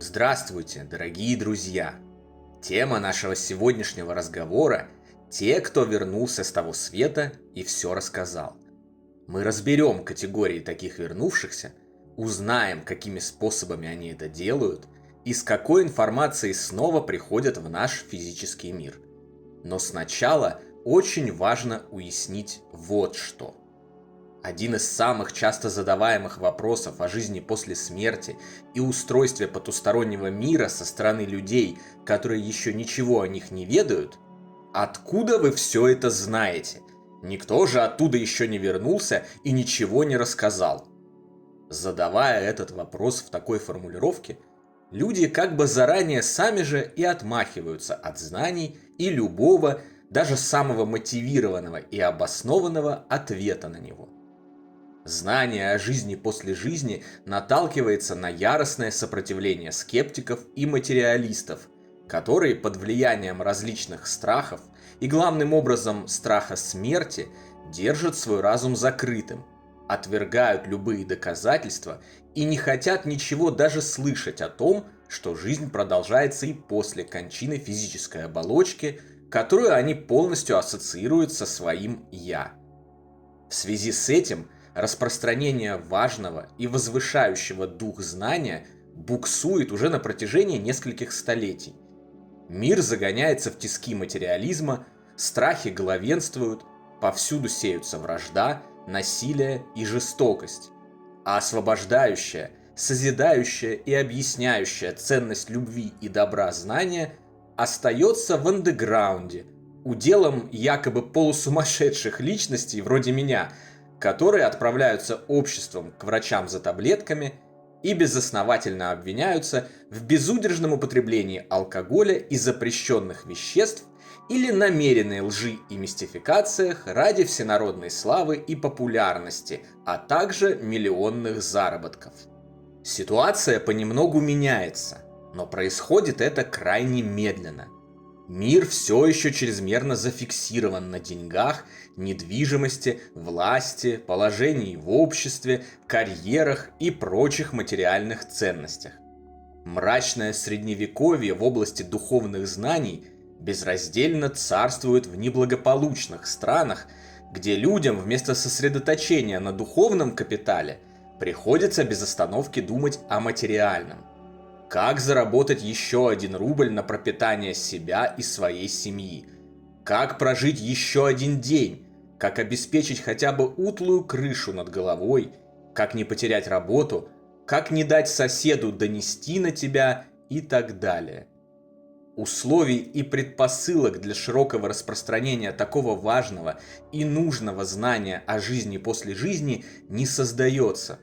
Здравствуйте, дорогие друзья! Тема нашего сегодняшнего разговора – те, кто вернулся с того света и все рассказал. Мы разберем категории таких вернувшихся, узнаем, какими способами они это делают и с какой информацией снова приходят в наш физический мир. Но сначала очень важно уяснить вот что. Один из самых часто задаваемых вопросов о жизни после смерти и устройстве потустороннего мира со стороны людей, которые еще ничего о них не ведают – откуда вы все это знаете? Никто же оттуда еще не вернулся и ничего не рассказал. Задавая этот вопрос в такой формулировке, люди как бы заранее сами же и отмахиваются от знаний и любого, даже самого мотивированного и обоснованного ответа на него. Знание о жизни после жизни наталкивается на яростное сопротивление скептиков и материалистов, которые под влиянием различных страхов и главным образом страха смерти держат свой разум закрытым, отвергают любые доказательства и не хотят ничего даже слышать о том, что жизнь продолжается и после кончины физической оболочки, которую они полностью ассоциируют со своим «я». В связи с этим распространение важного и возвышающего дух знания буксует уже на протяжении нескольких столетий. Мир загоняется в тиски материализма, страхи главенствуют, повсюду сеются вражда, насилие и жестокость. А освобождающая, созидающая и объясняющая ценность любви и добра знания остается в андеграунде, уделом якобы полусумасшедших личностей вроде меня, которые отправляются обществом к врачам за таблетками и безосновательно обвиняются в безудержном употреблении алкоголя и запрещенных веществ или намеренной лжи и мистификациях ради всенародной славы и популярности, а также миллионных заработков. Ситуация понемногу меняется, но происходит это крайне медленно. Мир все еще чрезмерно зафиксирован на деньгах, недвижимости, власти, положении в обществе, карьерах и прочих материальных ценностях. Мрачное средневековье в области духовных знаний безраздельно царствует в неблагополучных странах, где людям вместо сосредоточения на духовном капитале приходится без остановки думать о материальном. Как заработать еще 1 рубль на пропитание себя и своей семьи? Как прожить еще 1 день? Как обеспечить хотя бы утлую крышу над головой? Как не потерять работу? Как не дать соседу донести на тебя? И так далее. Условий и предпосылок для широкого распространения такого важного и нужного знания о жизни после жизни не создается.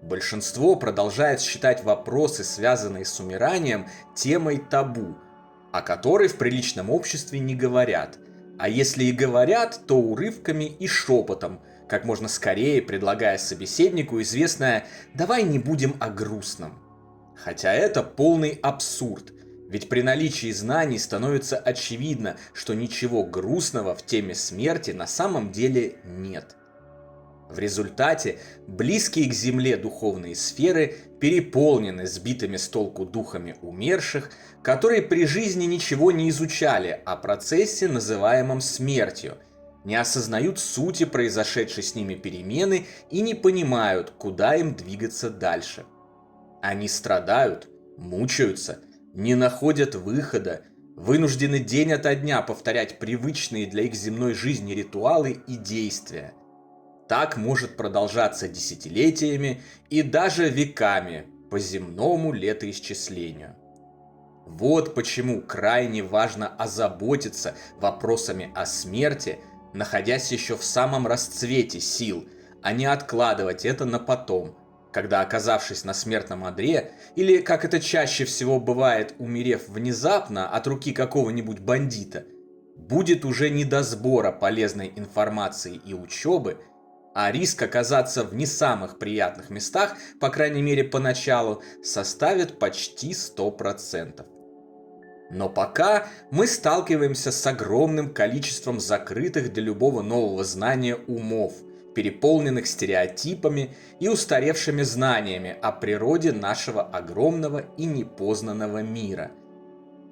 Большинство продолжает считать вопросы, связанные с умиранием, темой табу, о которой в приличном обществе не говорят, а если и говорят, то урывками и шепотом, как можно скорее предлагая собеседнику известное «давай не будем о грустном». Хотя это полный абсурд, ведь при наличии знаний становится очевидно, что ничего грустного в теме смерти на самом деле нет. В результате близкие к земле духовные сферы переполнены сбитыми с толку духами умерших, которые при жизни ничего не изучали о процессе, называемом смертью, не осознают сути произошедшей с ними перемены и не понимают, куда им двигаться дальше. Они страдают, мучаются, не находят выхода, вынуждены день ото дня повторять привычные для их земной жизни ритуалы и действия. Так может продолжаться десятилетиями и даже веками по земному летоисчислению. Вот почему крайне важно озаботиться вопросами о смерти, находясь еще в самом расцвете сил, а не откладывать это на потом, когда, оказавшись на смертном одре, или, как это чаще всего бывает, умерев внезапно от руки какого-нибудь бандита, будет уже не до сбора полезной информации и учебы, а риск оказаться в не самых приятных местах, по крайней мере поначалу, составит почти 100%. Но пока мы сталкиваемся с огромным количеством закрытых для любого нового знания умов, переполненных стереотипами и устаревшими знаниями о природе нашего огромного и непознанного мира.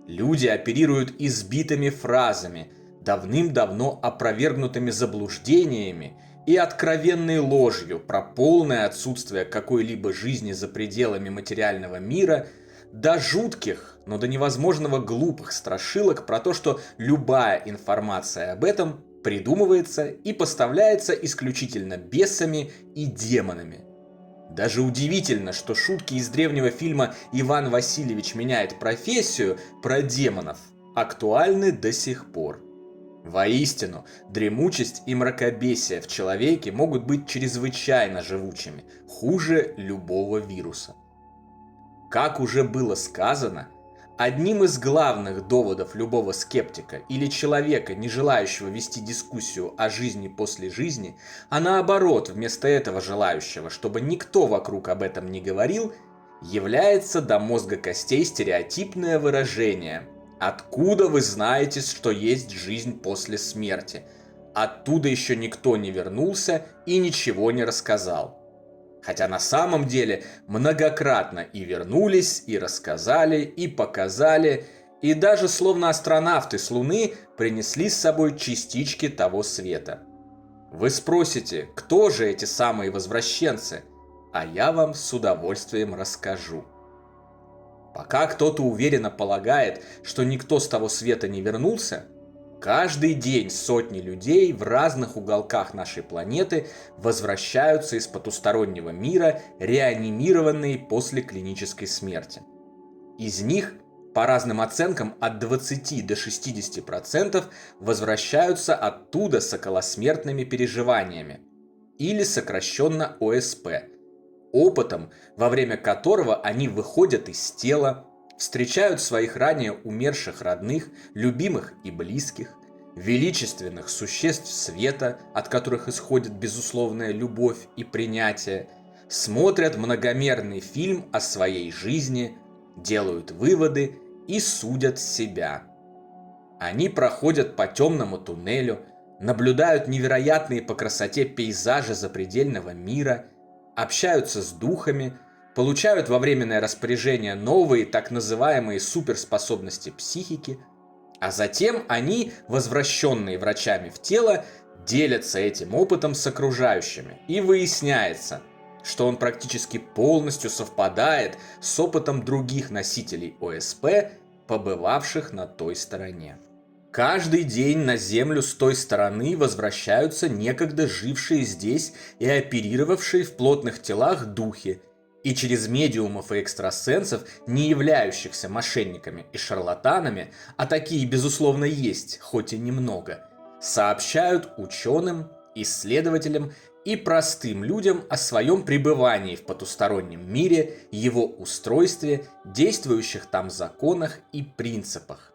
Люди оперируют избитыми фразами, давным-давно опровергнутыми заблуждениями и откровенной ложью про полное отсутствие какой-либо жизни за пределами материального мира, до жутких, но до невозможного глупых страшилок про то, что любая информация об этом придумывается и поставляется исключительно бесами и демонами. Даже удивительно, что шутки из древнего фильма «Иван Васильевич меняет профессию» про демонов актуальны до сих пор. Воистину, дремучесть и мракобесие в человеке могут быть чрезвычайно живучими, хуже любого вируса. Как уже было сказано, одним из главных доводов любого скептика или человека, не желающего вести дискуссию о жизни после жизни, а наоборот, вместо этого желающего, чтобы никто вокруг об этом не говорил, является до мозга костей стереотипное выражение: «Откуда вы знаете, что есть жизнь после смерти? Оттуда еще никто не вернулся и ничего не рассказал». Хотя на самом деле многократно и вернулись, и рассказали, и показали, и даже словно астронавты с Луны принесли с собой частички того света. Вы спросите, кто же эти самые возвращенцы? А я вам с удовольствием расскажу. Пока кто-то уверенно полагает, что никто с того света не вернулся, каждый день сотни людей в разных уголках нашей планеты возвращаются из потустороннего мира, реанимированные после клинической смерти. Из них, по разным оценкам, от 20 до 60% возвращаются оттуда с околосмертными переживаниями, или сокращенно ОСП, опытом, во время которого они выходят из тела, встречают своих ранее умерших родных, любимых и близких, величественных существ света, от которых исходит безусловная любовь и принятие, смотрят многомерный фильм о своей жизни, делают выводы и судят себя. Они проходят по темному туннелю, наблюдают невероятные по красоте пейзажи запредельного мира, общаются с духами, получают во временное распоряжение новые так называемые суперспособности психики, а затем они, возвращенные врачами в тело, делятся этим опытом с окружающими, и выясняется, что он практически полностью совпадает с опытом других носителей ОСП, побывавших на той стороне. Каждый день на Землю с той стороны возвращаются некогда жившие здесь и оперировавшие в плотных телах духи, и через медиумов и экстрасенсов, не являющихся мошенниками и шарлатанами, а такие, безусловно, есть, хоть и немного, сообщают ученым, исследователям и простым людям о своем пребывании в потустороннем мире, его устройстве, действующих там законах и принципах.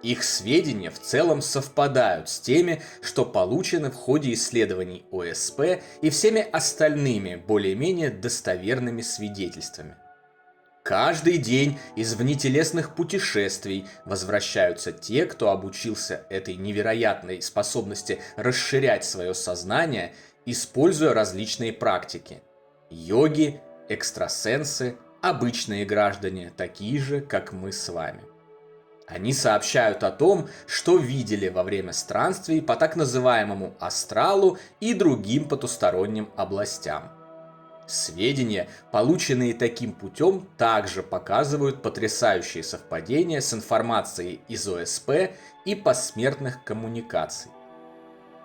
Их сведения в целом совпадают с теми, что получены в ходе исследований ОСП и всеми остальными более-менее достоверными свидетельствами. Каждый день из внетелесных путешествий возвращаются те, кто обучился этой невероятной способности расширять свое сознание, используя различные практики. Йоги, экстрасенсы, обычные граждане, такие же, как мы с вами. Они сообщают о том, что видели во время странствий по так называемому астралу и другим потусторонним областям. Сведения, полученные таким путем, также показывают потрясающие совпадения с информацией из ОСП и посмертных коммуникаций.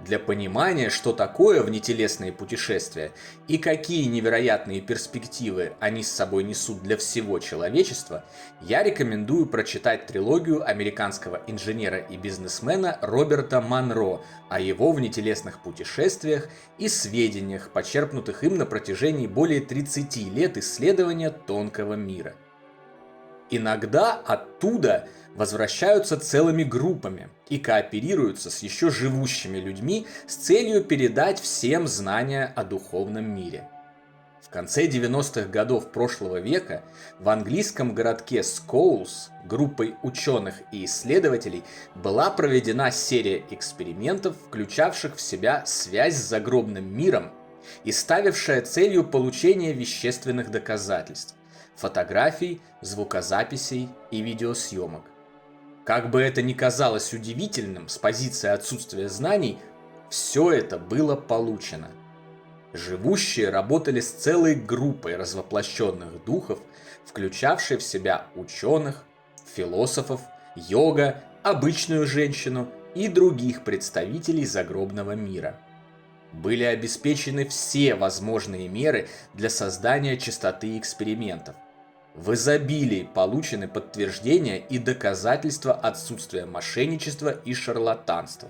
Для понимания, что такое внетелесные путешествия и какие невероятные перспективы они с собой несут для всего человечества, я рекомендую прочитать трилогию американского инженера и бизнесмена Роберта Монро о его внетелесных путешествиях и сведениях, почерпнутых им на протяжении более 30 лет исследования тонкого мира. Иногда оттуда возвращаются целыми группами и кооперируются с еще живущими людьми с целью передать всем знания о духовном мире. В конце 90-х годов прошлого века в английском городке Скоулс группой ученых и исследователей была проведена серия экспериментов, включавших в себя связь с загробным миром и ставившая целью получение вещественных доказательств, фотографий, звукозаписей и видеосъемок. Как бы это ни казалось удивительным с позиции отсутствия знаний, все это было получено. Живущие работали с целой группой развоплощенных духов, включавшей в себя ученых, философов, йога, обычную женщину и других представителей загробного мира. Были обеспечены все возможные меры для создания чистоты экспериментов. В изобилии получены подтверждения и доказательства отсутствия мошенничества и шарлатанства.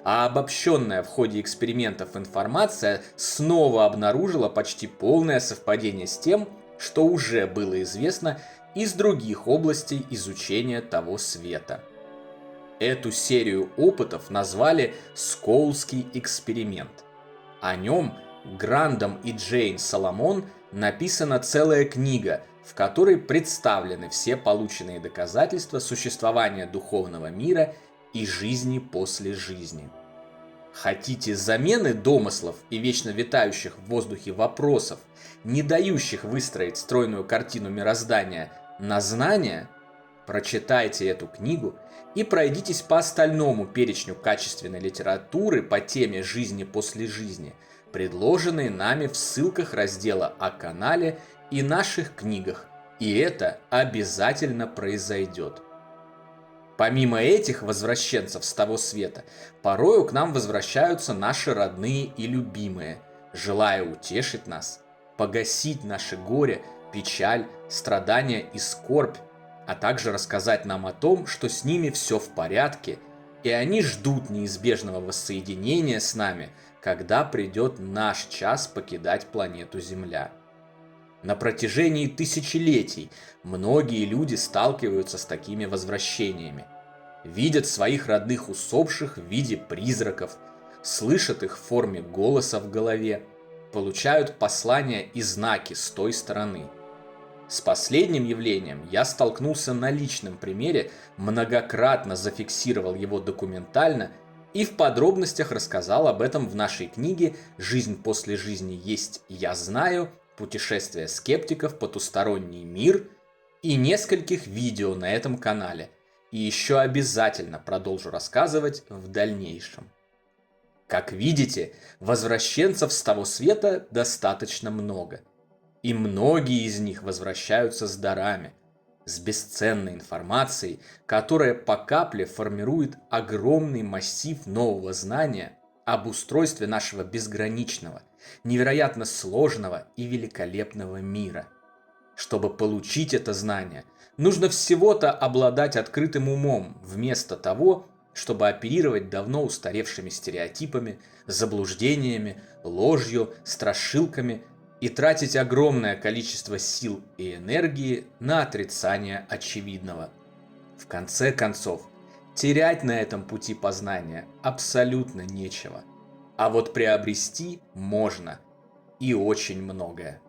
А обобщенная в ходе экспериментов информация снова обнаружила почти полное совпадение с тем, что уже было известно из других областей изучения того света. Эту серию опытов назвали «Скоулский эксперимент». О нем Грандом и Джейн Соломон написана целая книга, в которой представлены все полученные доказательства существования духовного мира и жизни после жизни. Хотите замены домыслов и вечно витающих в воздухе вопросов, не дающих выстроить стройную картину мироздания, на знания? Прочитайте эту книгу и пройдитесь по остальному перечню качественной литературы по теме жизни после жизни, предложенной нами в ссылках раздела о канале и наших книгах, и это обязательно произойдет. Помимо этих возвращенцев с того света, порою к нам возвращаются наши родные и любимые, желая утешить нас, погасить наше горе, печаль, страдания и скорбь, а также рассказать нам о том, что с ними все в порядке, и они ждут неизбежного воссоединения с нами, когда придет наш час покидать планету Земля. На протяжении тысячелетий многие люди сталкиваются с такими возвращениями. Видят своих родных усопших в виде призраков, слышат их в форме голоса в голове, получают послания и знаки с той стороны. С последним явлением я столкнулся на личном примере, многократно зафиксировал его документально и в подробностях рассказал об этом в нашей книге «Жизнь после жизни есть я знаю», «Путешествие скептиков, потусторонний мир» и нескольких видео на этом канале. И еще обязательно продолжу рассказывать в дальнейшем. Как видите, возвращенцев с того света достаточно много. И многие из них возвращаются с дарами, с бесценной информацией, которая по капле формирует огромный массив нового знания об устройстве нашего безграничного, невероятно сложного и великолепного мира. Чтобы получить это знание, нужно всего-то обладать открытым умом, вместо того, чтобы оперировать давно устаревшими стереотипами, заблуждениями, ложью, страшилками и тратить огромное количество сил и энергии на отрицание очевидного. В конце концов, терять на этом пути познания абсолютно нечего. А вот приобрести можно, и очень многое.